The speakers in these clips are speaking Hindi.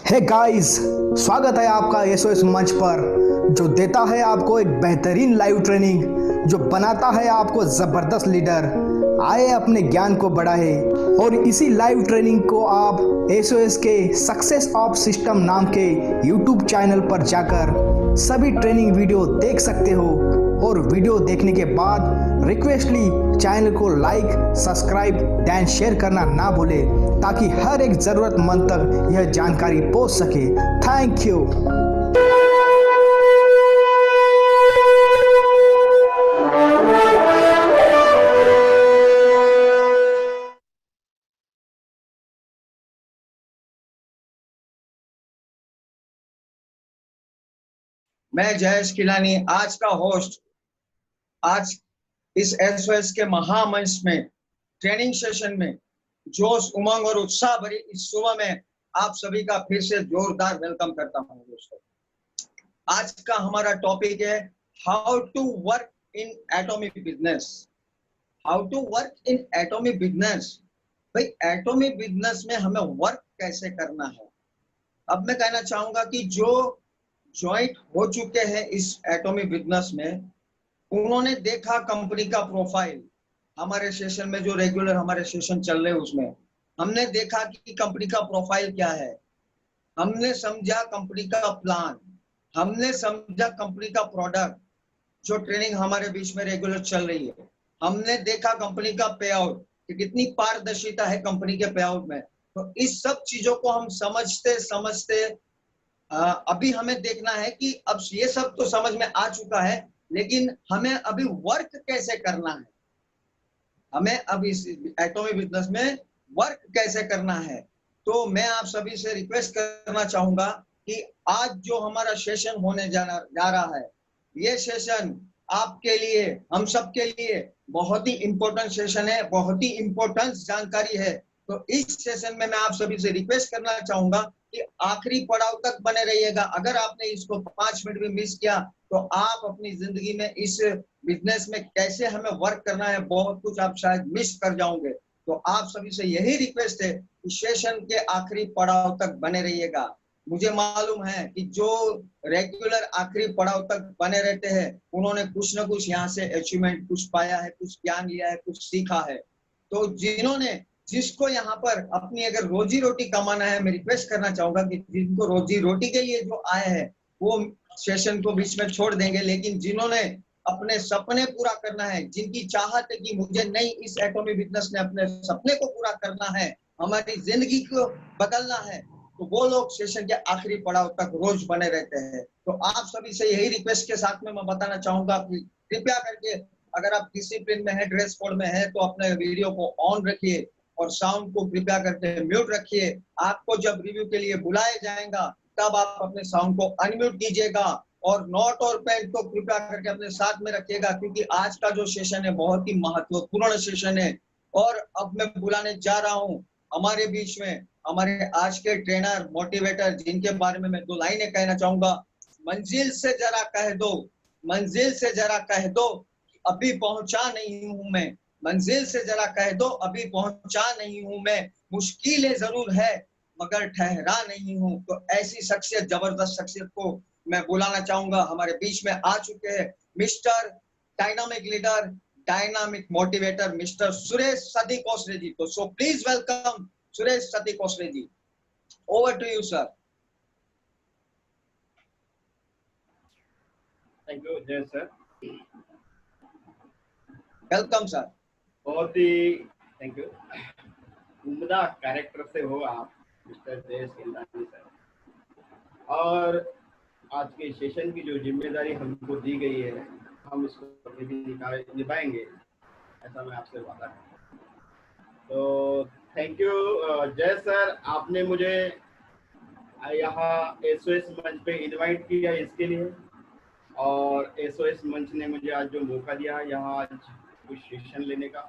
हे गाइस, स्वागत है आपका एसओएस मंच पर, जो देता है आपको एक बेहतरीन लाइव ट्रेनिंग, जो बनाता है आपको ज़बरदस्त लीडर। आए अपने ज्ञान को बढ़ाए और इसी लाइव ट्रेनिंग को आप एसओएस के सक्सेस ऑफ सिस्टम नाम के यूट्यूब चैनल पर जाकर सभी ट्रेनिंग वीडियो देख सकते हो। और वीडियो देखने के बाद रिक्वेस्टली चैनल को लाइक, सब्सक्राइब एंड शेयर करना ना भूले, ताकि हर एक ज़रूरतमंद तक यह जानकारी पहुंच सके। Thank you. मैं जयेश किलानी, आज का होस्ट, आज इस एसओएस के महामंच में ट्रेनिंग सेशन में जोश, उमंग और उत्साह भरी इस सुबह में आप सभी का फिर से जोरदार वेलकम करता हूं। दोस्तों, आज का हमारा टॉपिक है how to work in atomic business. How to work in atomic business. भाई, एटॉमिक बिजनेस में हमें वर्क कैसे करना है। अब मैं कहना चाहूंगा कि जो ज्वाइंट हो चुके हैं इस एटॉमिक बिजनेस में, उन्होंने देखा कंपनी का प्रोफाइल। हमारे सेशन में जो रेगुलर हमारे सेशन चल रहे हैं उसमें हमने देखा कि कंपनी का प्रोफाइल क्या है, हमने समझा कंपनी का प्लान, हमने समझा कंपनी का प्रोडक्ट। जो ट्रेनिंग हमारे बीच में रेगुलर चल रही है, हमने देखा कंपनी का पे आउट कि कितनी पारदर्शिता है कंपनी के पे आउट में। तो इस सब चीजों को हम समझते समझते अभी हमें देखना है कि अब ये सब तो समझ में आ चुका है, लेकिन हमें अभी वर्क कैसे करना है, हमें अब इस एटॉमिक बिजनेस में वर्क कैसे करना है। तो मैं आप सभी से रिक्वेस्ट करना चाहूंगा कि आज जो हमारा सेशन होने जा रहा है, ये सेशन आपके लिए, हम सबके लिए बहुत ही इंपॉर्टेंट सेशन है, बहुत ही इंपॉर्टेंट जानकारी है। तो इस सेशन में मैं आप सभी से रिक्वेस्ट करना चाहूंगा कि आखिरी पड़ाव तक बने रहिएगा। अगर आपने इसको 5 मिनट भी मिस किया तो आप अपनी जिंदगी में इस बिजनेस में कैसे हमें वर्क करना है, बहुत कुछ आप शायद मिस कर जाओगे। तो आप सभी से यही रिक्वेस्ट है कि सेशन के आखिरी पड़ाव तक बने रहिएगा। मुझे मालूम है कि जो रेगुलर आखिरी पड़ाव तक बने रहते हैं, उन्होंने कुछ ना कुछ यहाँ से अचीवमेंट कुछ पाया है, कुछ ज्ञान लिया है, कुछ सीखा है। तो जिसको यहाँ पर अपनी अगर रोजी रोटी कमाना है, मैं रिक्वेस्ट करना चाहूंगा कि जिनको रोजी रोटी के लिए जो आए हैं वो सेशन को बीच में छोड़ देंगे, लेकिन जिन्होंने अपने सपने पूरा करना है, जिनकी चाहत है कि मुझे नहीं, इस एटॉमिक बिजनेस ने अपने सपने को पूरा करना है, हमारी जिंदगी को बदलना है, तो वो लोग सेशन के आखिरी पड़ाव तक रोज बने रहते हैं। तो आप सभी से यही रिक्वेस्ट के साथ में मैं बताना चाहूंगा कि कृपया करके, अगर आप डिसिप्लिन में है, ड्रेस कोड में है, तो अपने वीडियो को ऑन रखिए और साउंड को कृपया करके म्यूट रखिए। आपको जब रिव्यू के लिए बुलाया जाएगा तब आप अपने साउंड को अनम्यूट कीजिएगा और नोट और पेन को कृपया करके अपने साथ में रखिएगा, क्योंकि आज का जो सेशन है बहुत ही महत्वपूर्ण सेशन है। और अब मैं बुलाने जा रहा हूँ हमारे बीच में हमारे आज के ट्रेनर, मोटिवेटर, जिनके बारे में मैं 2 लाइनें कहना चाहूंगा। मंजिल से जरा कह दो, मंजिल से जरा कह दो, अभी पहुंचा नहीं हूं मैं। मंजिल से जरा कह दो, अभी पहुंचा नहीं हूं मैं। मुश्किलें जरूर है मगर ठहरा नहीं हूं। तो ऐसी शख्सियत, जबरदस्त शख्सियत को मैं बुलाना चाहूंगा। हमारे बीच में आ चुके हैं mister dynamic leader, dynamic motivator, mister Suresh Sati Kosre ji. तो so please welcome Suresh Sati Kosre ji. Over to you sir. Thank you Jay sir. Welcome sir. बहुत ही थैंक यू। उम्दा कैरेक्टर से हो आप मिस्टर जयेश किलानी सर। और आज के सेशन की जो जिम्मेदारी हमको दी गई है, हम इसको निभाएंगे, ऐसा मैं आपसे वादा करता हूँ। तो थैंक यू जय सर, आपने मुझे यहाँ एसओएस मंच पे इनवाइट किया इसके लिए, और एसओएस मंच ने मुझे आज जो मौका दिया यहाँ आज कुछ सेशन लेने का,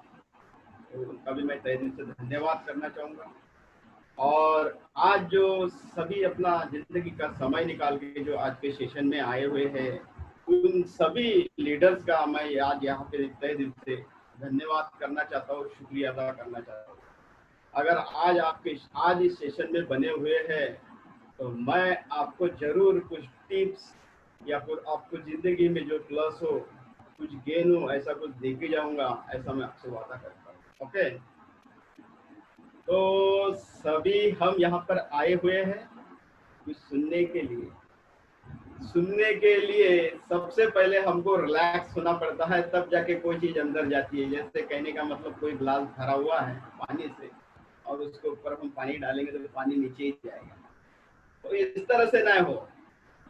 तो उनका भी मैं तहे दिल से धन्यवाद करना चाहूँगा। और आज जो सभी अपना जिंदगी का समय निकाल के जो आज के सेशन में आए हुए हैं, उन सभी लीडर्स का मैं आज यहाँ पे तहे दिल से धन्यवाद करना चाहता हूँ, शुक्रिया अदा करना चाहता हूँ। अगर आज इस सेशन में बने हुए हैं तो मैं आपको जरूर कुछ टिप्स या फिर आपको जिंदगी में जो प्लस हो, कुछ गेन हो, ऐसा कुछ दे के जाऊंगा, ऐसा मैं आपसे वादा करता हूँ। ओके, तो सभी हम यहाँ पर आए हुए हैं कुछ सुनने के लिए। सुनने के लिए सबसे पहले हमको रिलैक्स होना पड़ता है, तब जाके कोई चीज अंदर जाती है। जैसे कहने का मतलब कोई गिलास भरा हुआ है पानी से और उसके ऊपर हम पानी डालेंगे तो पानी नीचे ही जाएगा, तो इस तरह से ना हो,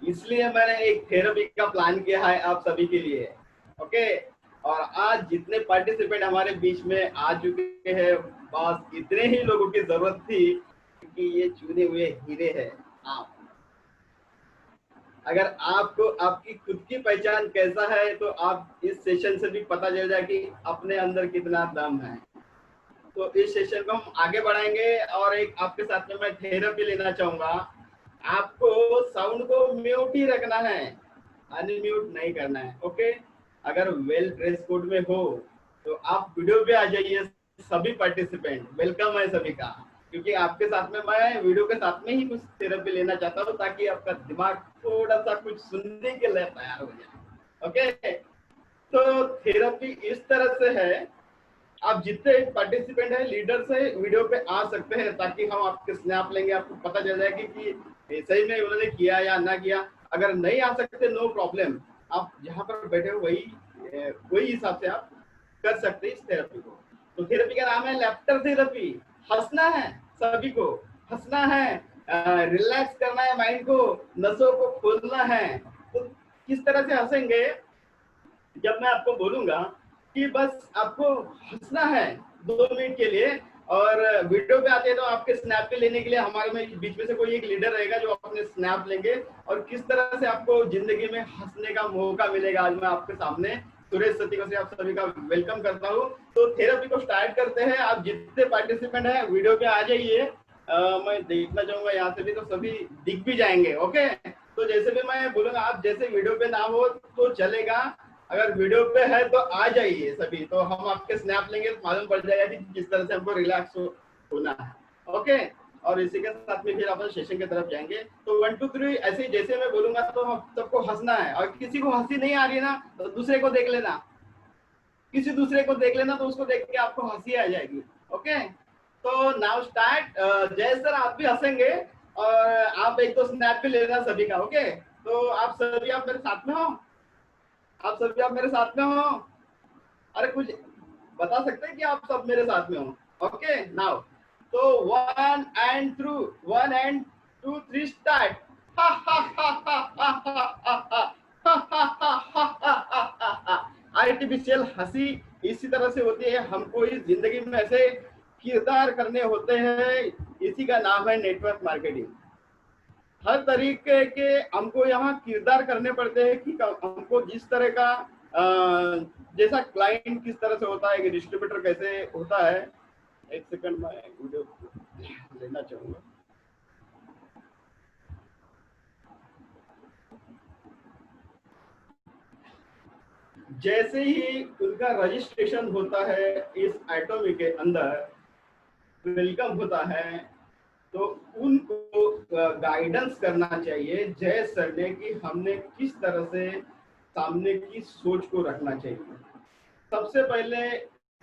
इसलिए मैंने एक थेरेपी का प्लान किया है आप सभी के लिए। ओके, और आज जितने पार्टिसिपेंट हमारे बीच में आ चुके हैं, बस इतने ही लोगों की जरूरत थी, क्योंकि ये चुने हुए हीरे हैं आप। अगर आपको आपकी खुद की पहचान कैसा है, तो आप इस सेशन से भी पता चल जाए कि अपने अंदर कितना दम है। तो इस सेशन को हम आगे बढ़ाएंगे और एक आपके साथ में मैं थेरेपी लेना चाहूंगा। आपको साउंड को म्यूट ही रखना है, अनम्यूट नहीं करना है। ओके, अगर वेल ड्रेस कोड में हो तो आप वीडियो पे आ जाइए। सभी पार्टिसिपेंट वेलकम है सभी का, क्योंकि आपके साथ में मैं वीडियो के साथ में ही कुछ थेरेपी लेना चाहता हूँ, ताकि आपका दिमाग थोड़ा सा कुछ सुनने के लिए तैयार हो जाए। ओके, तो थेरेपी इस तरह से है, आप जितने पार्टिसिपेंट हैं, लीडर्स है, वीडियो पे आ सकते हैं, ताकि हम आपके स्नैप लेंगे, आपको पता चल जाएगी कि सही में उन्होंने किया या ना किया। अगर नहीं आ सकते, नो प्रॉब्लम, आप जहाँ पर बैठे हो वही हिसाब से आप कर सकते हैं इस थेरेपी को। तो थेरेपी का नाम है लैफ्टर थेरेपी। हंसना है सभी को, हंसना है, रिलैक्स करना है माइंड को, नसों को खोलना है। तो किस तरह से हंसेंगे, जब मैं आपको बोलूंगा कि बस आपको हंसना है 2 मिनट के लिए, और वीडियो पे आते हैं तो आपके स्नैप पे लेने के लिए हमारे में बीच में से कोई एक लीडर रहेगा जो अपने स्नैप लेंगे, और किस तरह से आपको जिंदगी में हंसने का मौका मिलेगा। आज मैं आपके सामने सुरेश सतीको से आप सभी का वेलकम करता हूँ। तो थेरेपी को स्टार्ट करते हैं। आप जितने पार्टिसिपेंट हैं वीडियो पे आ जाइए। मैं देखना चाहूंगा यहाँ से भी, तो सभी दिख भी जाएंगे। ओके, तो जैसे भी मैं बोलूंगा, आप जैसे वीडियो पे ना हो तो चलेगा, अगर वीडियो पे है तो आ जाइए सभी, तो हम आपके स्नैप लेंगे तो मालूम पड़ जाएगा कि किस तरह से हमको रिलैक्स होना है। ओके, और इसी के साथ में फिर अपन सेशन की तरफ जाएंगे। तो 1 2 3 ऐसे जैसे मैं बोलूंगा तो हम सबको हंसना है, और किसी को हंसी नहीं आ रही है ना, तो दूसरे को देख लेना, किसी दूसरे को देख लेना, तो उसको देख के आपको हंसी आ जाएगी। ओके, तो नाउ स्टार्ट। जय सर, आप भी हंसेंगे और आप एक तो स्नैप भी लेना सभी का। ओके, तो आप सभी आप मेरे साथ में हो, आप सभी आप मेरे साथ में हो। अरे कुछ बता सकते हैं कि आप सब मेरे साथ में हो। ओके, नाउ तो 1 and 2 3 स्टार्ट। आर्टिफिशियल हंसी इसी तरह से होती है, हमको इस जिंदगी में ऐसे किरदार करने होते हैं, इसी का नाम है नेटवर्क मार्केटिंग। हर तरीके के हमको यहाँ किरदार करने पड़ते हैं कि हमको जिस तरह का जैसा क्लाइंट किस तरह से होता है, कि डिस्ट्रीब्यूटर कैसे होता है। एक सेकंड में वीडियो लेना चाहूंगा। जैसे ही उनका रजिस्ट्रेशन होता है इस एटॉमी के अंदर, वेलकम होता है, तो उनको गाइडेंस करना चाहिए जय सर ने कि हमने किस तरह से सामने की सोच को रखना चाहिए। सबसे पहले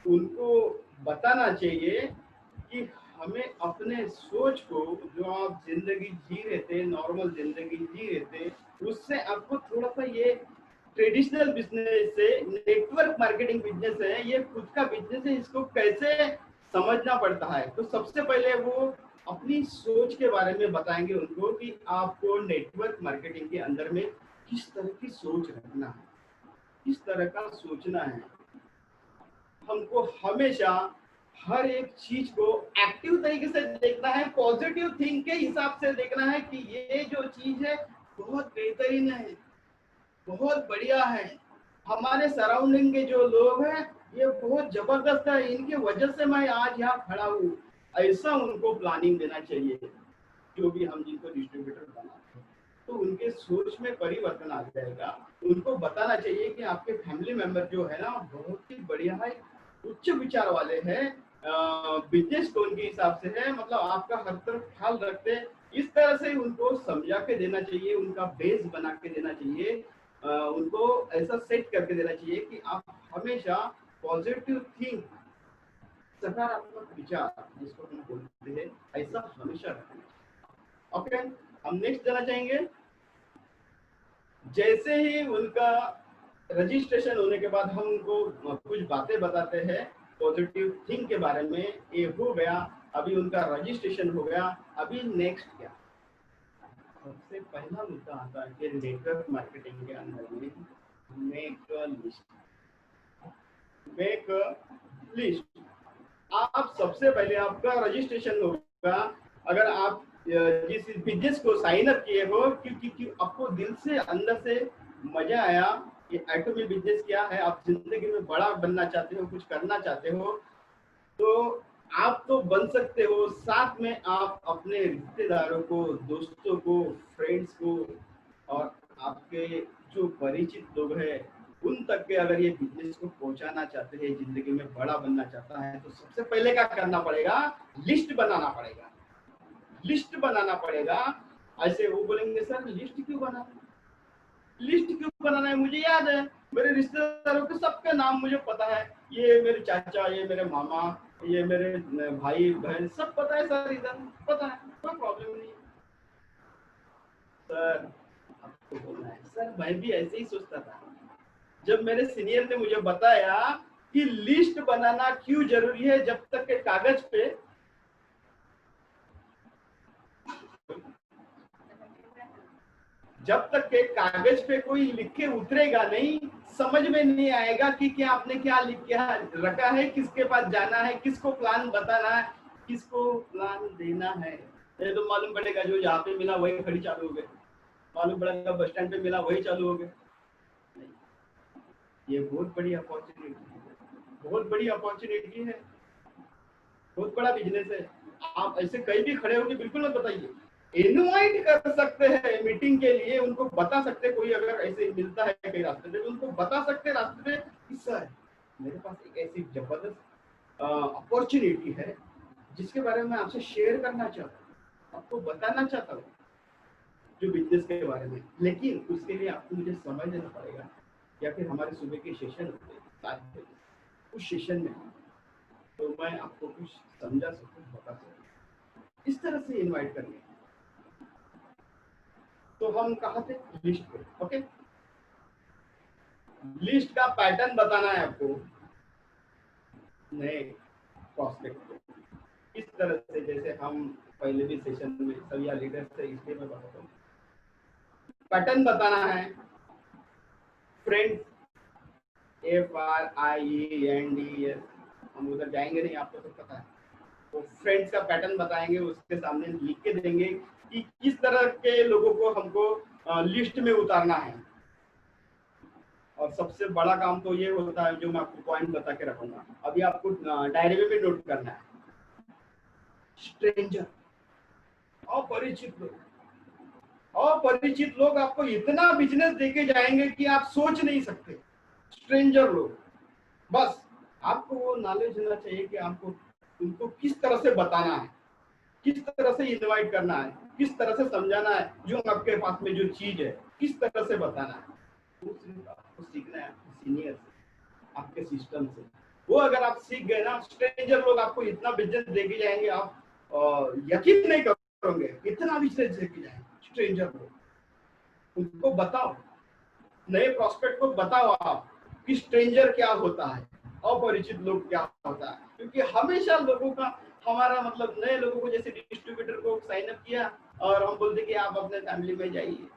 उनको बताना चाहिए कि हमें अपने सोच को, जो आप जिंदगी जी रहे थे, नॉर्मल जिंदगी जी रहे थे, उससे आपको थोड़ा सा ये ट्रेडिशनल बिजनेस से नेटवर्क मार्केटिंग बिजनेस है, ये खुद का बिजनेस है, इसको कैसे समझना पड़ता है। तो सबसे पहले वो अपनी सोच के बारे में बताएंगे उनको कि आपको नेटवर्क मार्केटिंग के अंदर में किस तरह की सोच रखना है, किस तरह का सोचना है। हमको हमेशा हर एक चीज को एक्टिव तरीके से देखना है, पॉजिटिव थिंक के हिसाब से देखना है कि ये जो चीज है बहुत बेहतरीन है, बहुत बढ़िया है, हमारे सराउंडिंग के जो लोग हैं ये बहुत जबरदस्त है, इनकी वजह से मैं आज यहाँ खड़ा हूँ। ऐसा उनको प्लानिंग देना चाहिए। जो भी हम जिनको डिस्ट्रीब्यूटर बनाते हैं, तो उनके सोच में परिवर्तन आ जाएगा। उनको बताना चाहिए कि आपके फैमिली मेंबर जो है ना बहुत ही बढ़िया है, उच्च विचार वाले हैं, बिजनेस टोन के हिसाब से है, मतलब आपका हर तरफ ख्याल रखते हैं इस तरह से उनको समझा के देना चाहिए, उनका बेस बना के देना चाहिए, उनको ऐसा सेट करके देना चाहिए कि आप हमेशा पॉजिटिव थिंक, सकारात्मक विचार जिसको हम बोलते हैं, ऐसा हमेशा रखना। ओके, हम नेक्स्ट जाना चाहेंगे। जैसे ही उनका रजिस्ट्रेशन होने के बाद हम उनको कुछ बातें बताते हैं पॉजिटिव थिंक के बारे में। ये हो गया, अभी उनका रजिस्ट्रेशन हो गया। अभी नेक्स्ट क्या, सबसे पहला मुद्दा आता है कि नेटवर्क मार्केटिंग के अंदर में मेक अ लिस्ट। आप सबसे पहले आपका रजिस्ट्रेशन होगा, अगर आप जिस बिजनेस को साइन अप किए हो, क्योंकि आपको दिल से अंदर से मजा आया कि एटॉमिक बिजनेस क्या है, आप जिंदगी में बड़ा बनना चाहते हो, कुछ करना चाहते हो, तो आप तो बन सकते हो। साथ में आप अपने रिश्तेदारों को, दोस्तों को, फ्रेंड्स को और आपके जो परिचित लोग हैं उन तक के अगर ये बिजनेस को पहुंचाना चाहते हैं, जिंदगी में बड़ा बनना चाहता है, तो सबसे पहले क्या करना पड़ेगा, लिस्ट बनाना पड़ेगा। लिस्ट बनाना पड़ेगा। ऐसे वो बोलेंगे सर लिस्ट क्यों बनाना, लिस्ट क्यों बनाना है, मुझे याद है, मेरे रिश्तेदारों के सबके नाम मुझे पता है, ये मेरे चाचा, ये मेरे मामा, ये मेरे भाई बहन, सब पता है सर, इधर पता है, कोई प्रॉब्लम नहीं। सर आपको बोलना है, सर मैं भी ऐसे ही सोचता था, जब मेरे सीनियर ने मुझे बताया कि लिस्ट बनाना क्यों जरूरी है, जब तक के कागज पे कोई लिखे उतरेगा नहीं, समझ में नहीं आएगा कि क्या आपने क्या लिख के रखा है, किसके पास जाना है, किसको प्लान बताना है, किसको प्लान देना है। तो मालूम पड़ेगा जो जहाँ पे मिला वही खड़ी चालू हो गए, मालूम पड़ेगा बस स्टैंड पे मिला वही चालू हो गए। ये बहुत बड़ी अपॉर्चुनिटी है, बहुत बड़ी अपॉर्चुनिटी है, बहुत बड़ा बिजनेस है। आप ऐसे कहीं भी खड़े होकर बिल्कुल मत बताइए, इनवाइट कर सकते हैं मीटिंग के लिए, उनको बता सकते हैं, कोई अगर ऐसे मिलता है कहीं रास्ते में, उनको बता सकते हैं रास्ते में कि सर मेरे पास एक ऐसी जबरदस्त अपॉर्चुनिटी है जिसके बारे में आपसे शेयर करना चाहता हूँ, आपको बताना चाहता हूँ जो बिजनेस के बारे में। लेकिन उसके लिए आपको मुझे समय देना पड़ेगा, या फिर हमारे सुबह के सेशन होते हैं 7 बजे, उस सेशन में तो मैं आपको कुछ समझा सकूं, बता सकूं, इस तरह से इनवाइट करने। तो हम कहाँ थे, लिस्ट पे। ओके, लिस्ट का पैटर्न बताना है आपको नए प्रोस्पेक्ट को, इस तरह से जैसे हम पहले भी सेशन में सभी लीडर से, इसलिए मैं बताता हूँ, पैटर्न बताना है। फ्रेंड्स, FRIENDS, हम उधर जाएंगे नहीं, आपको तो पता है। तो फ्रेंड्स का पैटर्न बताएंगे, उसके सामने लिख के देंगे कि किस तरह के लोगों को हमको लिस्ट में उतारना है। और सबसे बड़ा काम तो ये होता है, जो मैं आपको पॉइंट बता के रखूंगा, अभी आपको डायरी में भी नोट करना है। स्ट्रेंजर, अपरिचित लोग आपको इतना बिजनेस देके जाएंगे कि आप सोच नहीं सकते। स्ट्रेंजर लोग, बस आपको वो नॉलेज होना चाहिए कि आपको उनको किस तरह से बताना है, किस तरह से इनवाइट करना है, किस तरह से समझाना है, जो आपके पास में जो चीज है किस तरह से बताना है। दूसरी बात आपको सीखना है आपके सीनियर से, आपके सिस्टम से। वो अगर आप सीख गए ना, स्ट्रेंजर लोग आपको इतना बिजनेस देके जाएंगे, आप यकीन नहीं करोगे, इतना बिजनेस देके जाएंगे स्ट्रेंजर लोग। उनको बताओ, नए प्रोस्पेक्ट को बताओ आप कि स्ट्रेंजर क्या होता है, अपरिचित लोग क्या होता है। क्योंकि हमेशा लोगों का, हमारा मतलब नए लोगों को, जैसे डिस्ट्रीब्यूटर को साइन अप किया और हम बोलते कि आप अपने फैमिली में जाइए,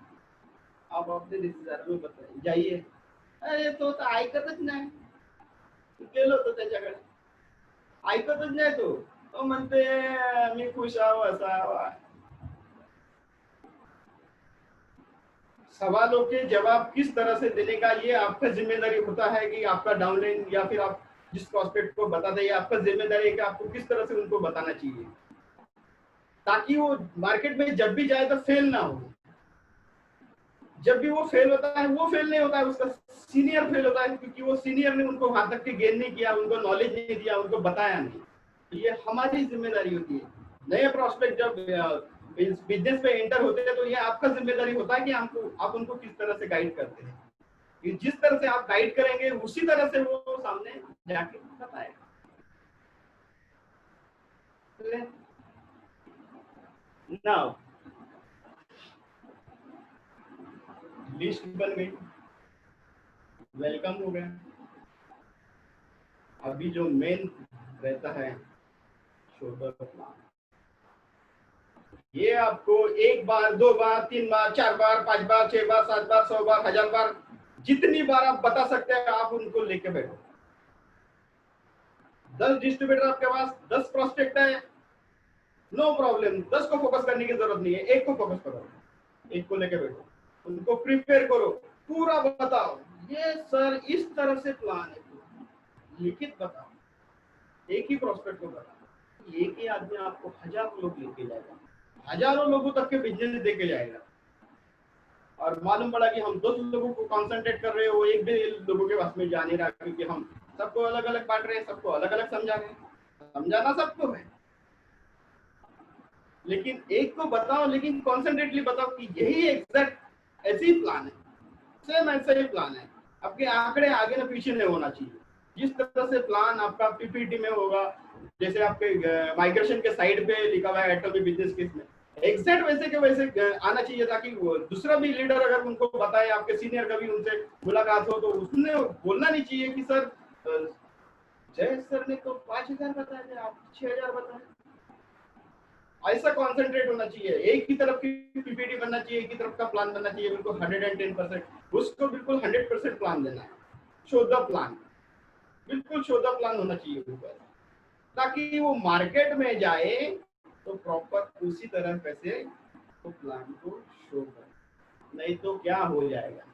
आप अपने रिश्तेदारों में बताइए, जाइए, अरे तो ऐकतच नाही, गेलो तो त्याच्याकडे, ऐकतच नाही तो म्हणते मी खुश आहो, असा। सवालों के जवाब किस तरह से देने का ये आपका जिम्मेदारी होता है कि आपका डाउनलाइन या फिर आप जिस प्रोस्पेक्ट को बता दें, आपका जिम्मेदारी है कि आपको किस तरह से उनको बताना चाहिए, ताकि वो मार्केट में जब भी जाए तो फेल ना हो। जब भी वो फेल होता है, वो फेल नहीं होता है, उसका सीनियर फेल होता है, क्योंकि वो सीनियर ने उनको वहां तक के गेन नहीं किया, उनको नॉलेज नहीं दिया, उनको बताया नहीं। ये हमारी जिम्मेदारी होती है। नए प्रोस्पेक्ट जब इस बिजनेस पे एंटर होते हैं तो ये आपका जिम्मेदारी होता है कि आप उनको किस तरह से गाइड करते हैं। कि जिस तरह से आप गाइड करेंगे उसी तरह से वो सामने जाके बताएगा। नाउ लिस्ट बन गई, वेलकम हो गया। अभी जो मेन रहता है शो द प्लान। ये आपको 1 बार 2 बार 3 बार 4 बार 5 बार 6 बार 7 बार 100 बार 1000 बार जितनी बार आप बता सकते हैं आप उनको लेके बैठो। 10 डिस्ट्रीब्यूटर आपके पास, 10 प्रोस्पेक्ट है, नो प्रॉब्लम। 10 को फोकस करने की जरूरत नहीं है, एक को फोकस करो, एक को लेके बैठो, उनको प्रिपेयर करो, पूरा बताओ ये सर इस तरह से प्लान है, लिखित बताओ। एक ही प्रोस्पेक्ट को बताओ, एक ही आदमी आपको हजारों लोग लेके जाएगा, हजारों लोगों तक के बिजनेस देके जाएगा। और मालूम पड़ा कि हम 2 लोगों को कंसंट्रेट कर रहे हो, एक भी लोगों के पास में जा नहीं रहा, क्योंकि हम सबको अलग अलग बांट रहे हैं, सबको अलग अलग समझा रहे हैं। समझाना सबको है, लेकिन एक को बताओ, लेकिन कॉन्सेंट्रेटली बताओ कि यही एग्जैक्ट ऐसे ही प्लान है, सेम ऐसा ही प्लान है। आपके आंकड़े आगे ना पीछे नहीं होना चाहिए। जिस तरह से प्लान आपका पीपीटी में होगा, जैसे आपके माइग्रेशन के साइड पे लिखा हुआ है एटॉमिक बिजनेस केस में, एग्जैक्ट वैसे के वैसे आना चाहिए, ताकि दूसरा भी लीडर अगर उनको बताए, आपके सीनियर कभी उनसे मुलाकात हो, तो उसने बोलना नहीं चाहिए कि सर जय सर ने तो 5000 बताया थे, आप 6000 बताए। ऐसा कॉन्सेंट्रेट होना चाहिए, एक ही तरफ की पीपीटी बनना चाहिए, एक ही तरफ का प्लान बनना चाहिए, बिल्कुल 110%। उसको बिल्कुल 100% प्लान देना है, शो द प्लान, बिल्कुल शो द प्लान होना चाहिए ऊपर, ताकि वो मार्केट में जाए तो प्रॉपर उसी तरह कैसे तो प्लान को शो करे। नहीं तो क्या हो जाएगा,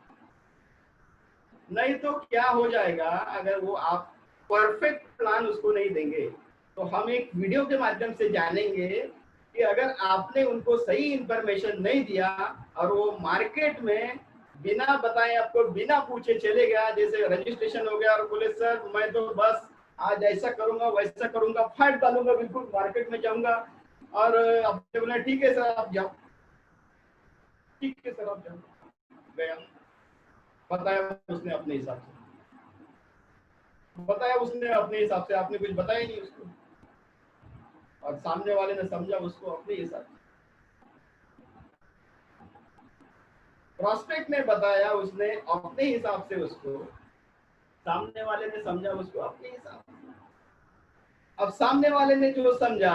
नहीं तो क्या हो जाएगा, अगर वो आप परफेक्ट प्लान उसको नहीं देंगे, तो हम एक वीडियो के माध्यम से जानेंगे कि अगर आपने उनको सही इंफॉर्मेशन नहीं दिया और वो मार्केट में बिना बताए आपको बिना पूछे चले गया, जैसे रजिस्ट्रेशन हो गया और बोले सर मैं तो बस आज ऐसा करूंगा वैसा करूंगा, फाइट डालूंगा, बिल्कुल मार्केट में जाऊंगा, और आपने बोला ठीक है सर आप जाओ, ठीक है सर आप जाओ, गया, बताया उसने अपने हिसाब से, बताया उसने अपने हिसाब से, आपने कुछ बताया नहीं उसको, और सामने वाले ने समझा उसको अपने हिसाब से। प्रोस्पेक्ट ने बताया उसने अपने हिसाब से उसको, सामने वाले ने समझा उसको अपने हिसाब से। अब सामने वाले ने जो समझा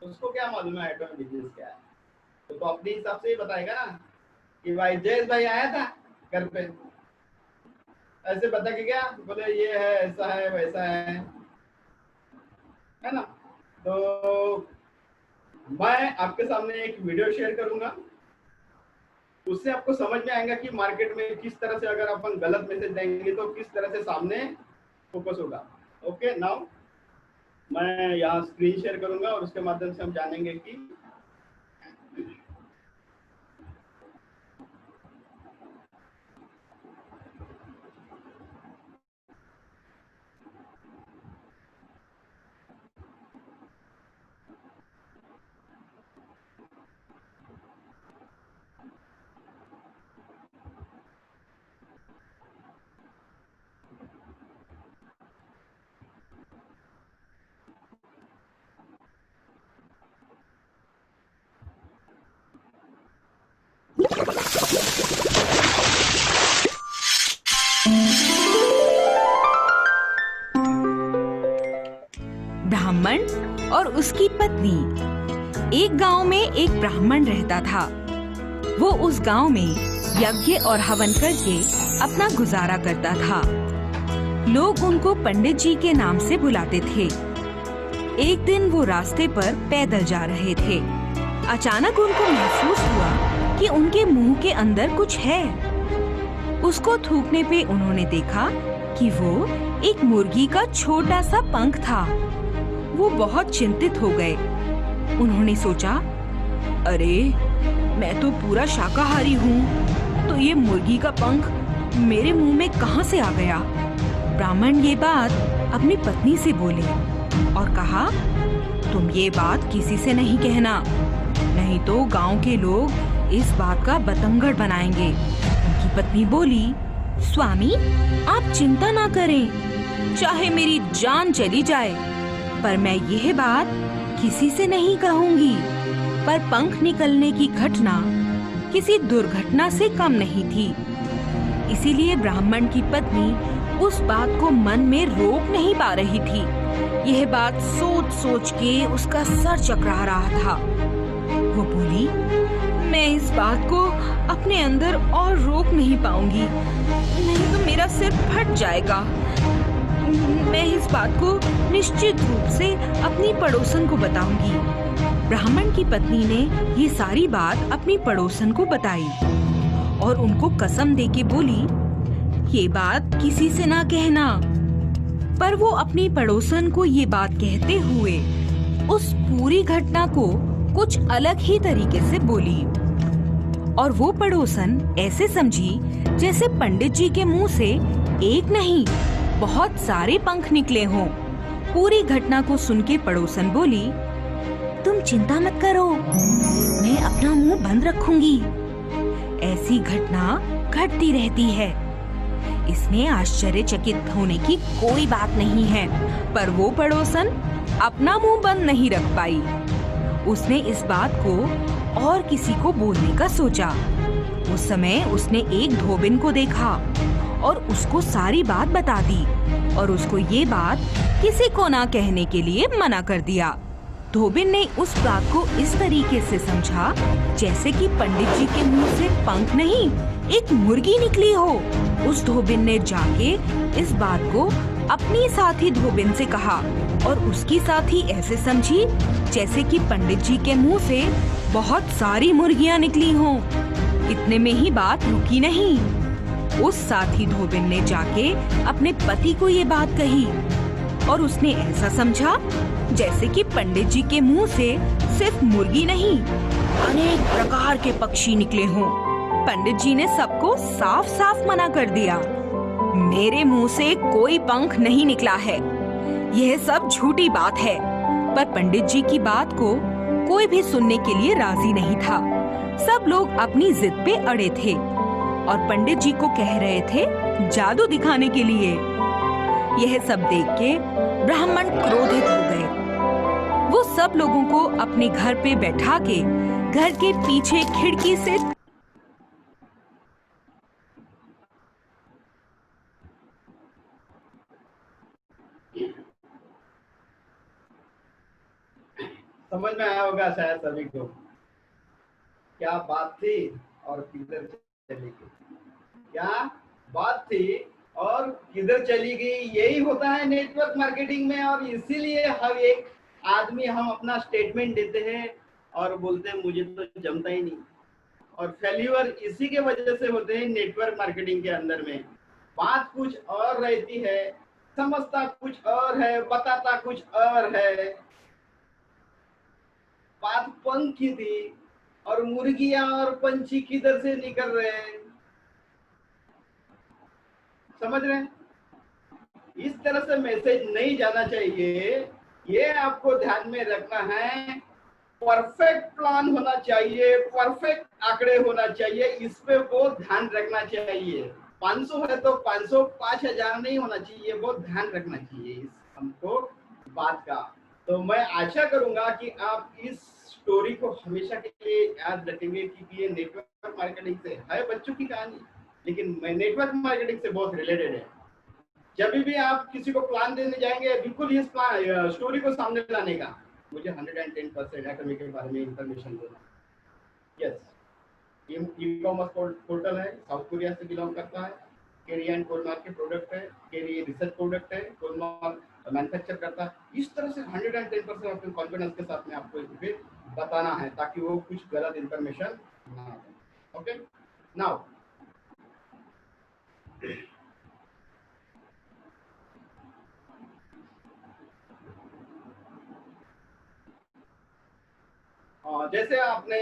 उसको क्या मालूम है एटॉमिक बिजनेस क्या है, तो अपने हिसाब से ही बताएगा ना कि भाई जयेश भाई आया था घर पे, ऐसे बता के क्या बोले ये है ऐसा है वैसा है ना। तो मैं आपके सामने एक वीडियो शेयर करूंगा, उससे आपको समझ में आएगा कि मार्केट में किस तरह से अगर अपन गलत मैसेज देंगे तो किस तरह से सामने फोकस होगा। ओके, नाउ मैं यहाँ स्क्रीन शेयर करूंगा और उसके माध्यम से हम जानेंगे कि ब्राह्मण और उसकी पत्नी। एक गांव में एक ब्राह्मण रहता था। वो उस गांव में यज्ञ और हवन करके अपना गुजारा करता था। लोग उनको पंडित जी के नाम से बुलाते थे। एक दिन वो रास्ते पर पैदल जा रहे थे। अचानक उनको महसूस हुआ कि उनके मुंह के अंदर कुछ है। उसको थूकने पे उन्होंने देखा कि वो एक मुर्गी का छोटा सा पंख था। वो बहुत चिंतित हो गए। उन्होंने सोचा, अरे मैं तो पूरा शाकाहारी हूँ, तो ये मुर्गी का पंख मेरे मुंह में कहाँ से आ गया। ब्राह्मण ये बात अपनी पत्नी से बोले और कहा, तुम ये बात किसी से नहीं कहना, नहीं तो गांव के लोग इस बात का बतंगड़ बनाएंगे। उनकी पत्नी बोली, स्वामी आप चिंता ना करें, चाहे मेरी जान चली जाए पर मैं यह बात किसी से नहीं कहूंगी। पर पंख निकलने की घटना किसी दुर्घटना से कम नहीं थी, इसीलिए ब्राह्मण की पत्नी उस बात को मन में रोक नहीं पा रही थी। यह बात सोच सोच के उसका सर चकरा रहा था। वो बोली, मैं इस बात को अपने अंदर और रोक नहीं पाऊंगी, नहीं तो मेरा सिर फट जाएगा। मैं इस बात को निश्चित रूप से अपनी पड़ोसन को बताऊंगी। ब्राह्मण की पत्नी ने ये सारी बात अपनी पड़ोसन को बताई और उनको कसम देके बोली, ये बात किसी से ना कहना। पर वो अपनी पड़ोसन को ये बात कहते हुए उस पूरी घटना को कुछ अलग ही तरीके से बोली और वो पड़ोसन ऐसे समझी जैसे पंडित जी के मुंह से एक नहीं बहुत सारे पंख निकले हों। पूरी घटना को सुन के पड़ोसन बोली, तुम चिंता मत करो, मैं अपना मुंह बंद रखूंगी। ऐसी घटना घटती रहती है, इसमें आश्चर्यचकित होने की कोई बात नहीं है। पर वो पड़ोसन अपना मुंह बंद नहीं रख पाई। उसने इस बात को और किसी को बोलने का सोचा। उस समय उसने एक धोबिन को देखा और उसको सारी बात बता दी और उसको ये बात किसी को ना कहने के लिए मना कर दिया। धोबिन ने उस बात को इस तरीके से समझा जैसे कि पंडित जी के मुंह से पंख नहीं, एक मुर्गी निकली हो। उस धोबिन ने जाके इस बात को अपनी साथी धोबिन से कहा और उसकी साथी ऐसे समझी जैसे कि पंडित जी के मुंह से बहुत सारी मुर्गियां निकली हों। इतने में ही बात रुकी नहीं। उस साथी धोबिन ने जाके अपने पति को ये बात कही और उसने ऐसा समझा जैसे कि पंडित जी के मुंह से सिर्फ मुर्गी नहीं, अनेक प्रकार के पक्षी निकले हों। पंडित जी ने सबको साफ साफ मना कर दिया, मेरे मुंह से कोई पंख नहीं निकला है, यह सब झूठी बात है। पर पंडित जी की बात को कोई भी सुनने के लिए राजी नहीं था। सब लोग अपनी जिद पे अड़े थे और पंडित जी को कह रहे थे जादू दिखाने के लिए। यह सब देख के ब्राह्मण क्रोधित हो गए। वो सब लोगों को अपने घर पे बैठा के घर के पीछे खिड़की से समझ में आया होगा शायद सभी को क्या बात थी और किधर चली गई, क्या बात थी और किधर चली गई। यही होता है नेटवर्क मार्केटिंग में। और इसीलिए हर एक आदमी हम अपना स्टेटमेंट देते हैं और बोलते हैं मुझे तो जमता ही नहीं, और फेल्यूर इसी के वजह से होते हैं नेटवर्क मार्केटिंग के अंदर में। बात कुछ और रहती है, समझता कुछ और है, बताता कुछ और है। बात पंख की थी और मुर्गियां और पंछी किधर से निकल रहे हैं, समझ रहे हैं। इस तरह से मैसेज नहीं जाना चाहिए। ये आपको ध्यान में रखना है। परफेक्ट प्लान होना चाहिए, परफेक्ट आंकड़े होना चाहिए, इस पे बहुत ध्यान रखना चाहिए। 500 है तो 500 5000 नहीं होना चाहिए, बहुत ध्यान रखना चाहिए इस हमको बात का। तो मैं आशा करूंगा कि आप इस स्टोरी को हमेशा के लिए याद रखेंगे कि ये नेटवर्क मार्केटिंग से है बच्चों की कहानी, लेकिन नेटवर्क मार्केटिंग से बहुत रिलेटेड है। जब भी आप किसी को प्लान देने जाएंगे, बिल्कुल इस प्लान स्टोरी को सामने लाने का। मुझे 110% एकेडमी के बारे में इंफॉर्मेशन देना। यस, ई कॉमर्स पोर्टल है, साउथ कोरिया से बिलोंग करता है। केरी एंड कोलमार्क के प्रोडक्ट है, केरी रिसर्च प्रोडक्ट है, कोलमार्क मैन्युफैक्चर करता है। इस तरह से 110% अपने कॉन्फिडेंस के साथ में आपको फिर बताना है ताकि वो कुछ गलत इंफॉर्मेशन ना आए। ओके, नाउ जैसे आपने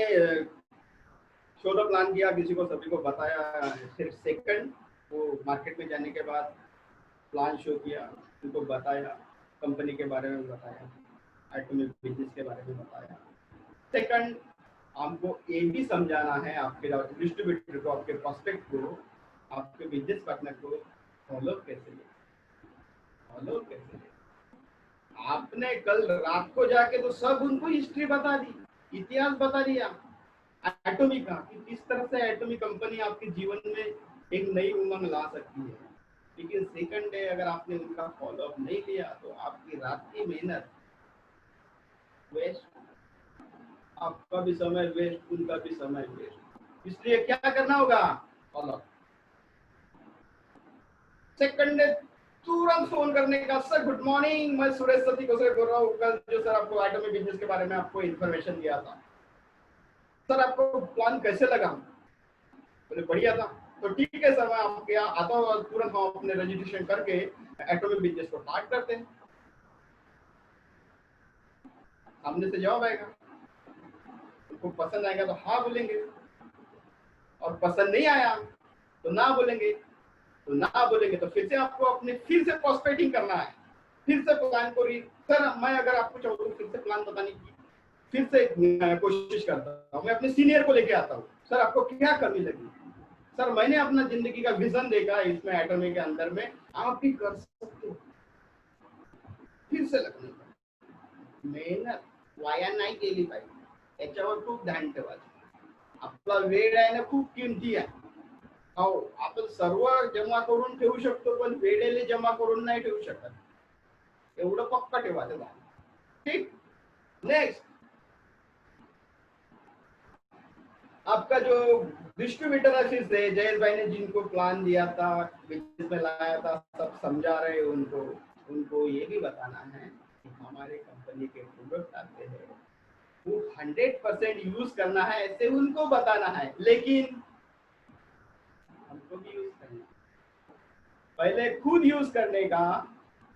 शोध प्लान किया, किसी को सभी को बताया, फिर सेकंड वो मार्केट में जाने के बाद प्लान शो किया, उनको बताया, कंपनी के बारे में बताया, एटॉमिक बिजनेस के बारे में बताया। सेकंड आपको ये भी समझाना है आपके डिस्ट्रीब्यूटर को, आपके प्रोस्पेक्ट को, आपके बिजनेस पार्टनर को फॉलो कैसे ले। आपने कल रात को जाके तो सब उनको हिस्ट्री बता दी, इतिहास बता दिया एटॉमिक का, कि किस तरह से एटॉमिक कंपनी आपके जीवन में एक नई उमंग ला सकती है। लेकिन सेकंड डे अगर आपने उनका फॉलो अप नहीं लिया तो आपकी रात की मेहनत वेस्ट, आपका भी समय वेस्ट, उनका भी समय वेस्ट। इसलिए क्या करना होगा, फॉलो। सेकंड डे तुरंत फोन करने का, सर गुड मॉर्निंग, मैं सुरेश सती को बोल रहा हूँ, कल जो सर आपको एटॉमिक बिजनेस के बारे में आपको इन्फॉर्मेशन दिया था, सर आपको प्लान कैसे लगा? बोले बढ़िया था। तो ठीक है सर, मैं आपके यहाँ आता हूँ और तुरंत हम अपने रजिस्ट्रेशन करके एटॉमिक बिजनेस को स्टार्ट करते हैं। सामने से जवाब आएगा, उनको पसंद आएगा तो हाँ बोलेंगे, और पसंद नहीं आया तो ना बोलेंगे। तो फिर से आपको अपने फिर से प्रोस्पेक्टिंग करना है, फिर से प्लान को सर मैं अगर आपको चाहूँ तो फिर से प्लान बताने की फिर से कोशिश करता हूँ। मैं अपने सीनियर को लेके आता हूँ, सर आपको क्या कमी लगी? सर मैंने अपना जिंदगी का विजन देखा इसमें एटॉमिक के अंदर में, आप भी कर सकते हो। फिर से लगने मेहनत वाया नाही केली पाहिजे, याच्यावर खूप ध्यान ठेवायचं। आपला वेळ आहे ना खूप किमती आहे। हो, आपण सर्व जमा करून ठेवू शकतो पण वेळेले जमा करून नाही ठेवू शकत, एवढं पक्का ठेवायचं। ठीक, नेक्स्ट आपका जो डिस्ट्रीब्यूटर है, फिर से जयेश भाई ने जिनको प्लान दिया था, बिजनेस में लाया था, सब समझा रहे उनको ये भी बताना है कि हमारे कंपनी के प्रोडक्ट आते हैं वो 100% यूज करना है, ऐसे उनको बताना है। लेकिन हमको भी यूज करना, पहले खुद यूज करने का,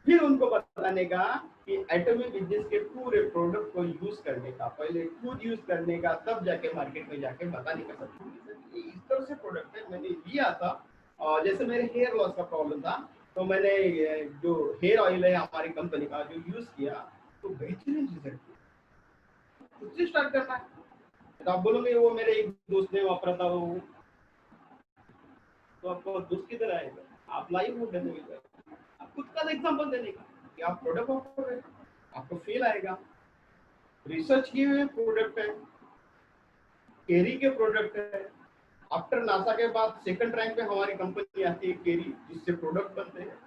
फिर उनको बताने का कि एटॉमिक बिजनेस के पूरे प्रोडक्ट को यूज करने का, पहले खुद यूज करने का, तब जाके मार्केट में जाके बताने का। सब इस तरह से प्रोडक्ट है मैंने लिया था। और जैसे मेरे हेयर लॉस का प्रॉब्लम था तो मैंने जो हेयर ऑयल है हमारी कंपनी का जो यूज किया तो बेहतरीन रिजल्ट उससे स्टार्ट करना है। तो आप बोलोगे वो मेरे एक दोस्त ने वापरा था, वो तो आपको दोस्त की तरह आएगा, आप लाइव हो देने आप खुद का एग्जांपल देने का कि आप प्रोडक्ट ऑफर करें, आपको फील आएगा। रिसर्च किए हुए प्रोडक्ट है, केरी के प्रोडक्ट है। आफ्टर नासा के बाद सेकंड रैंक पे हमारी कंपनी आती है केरी, जिससे प्रोडक्ट बनते हैं।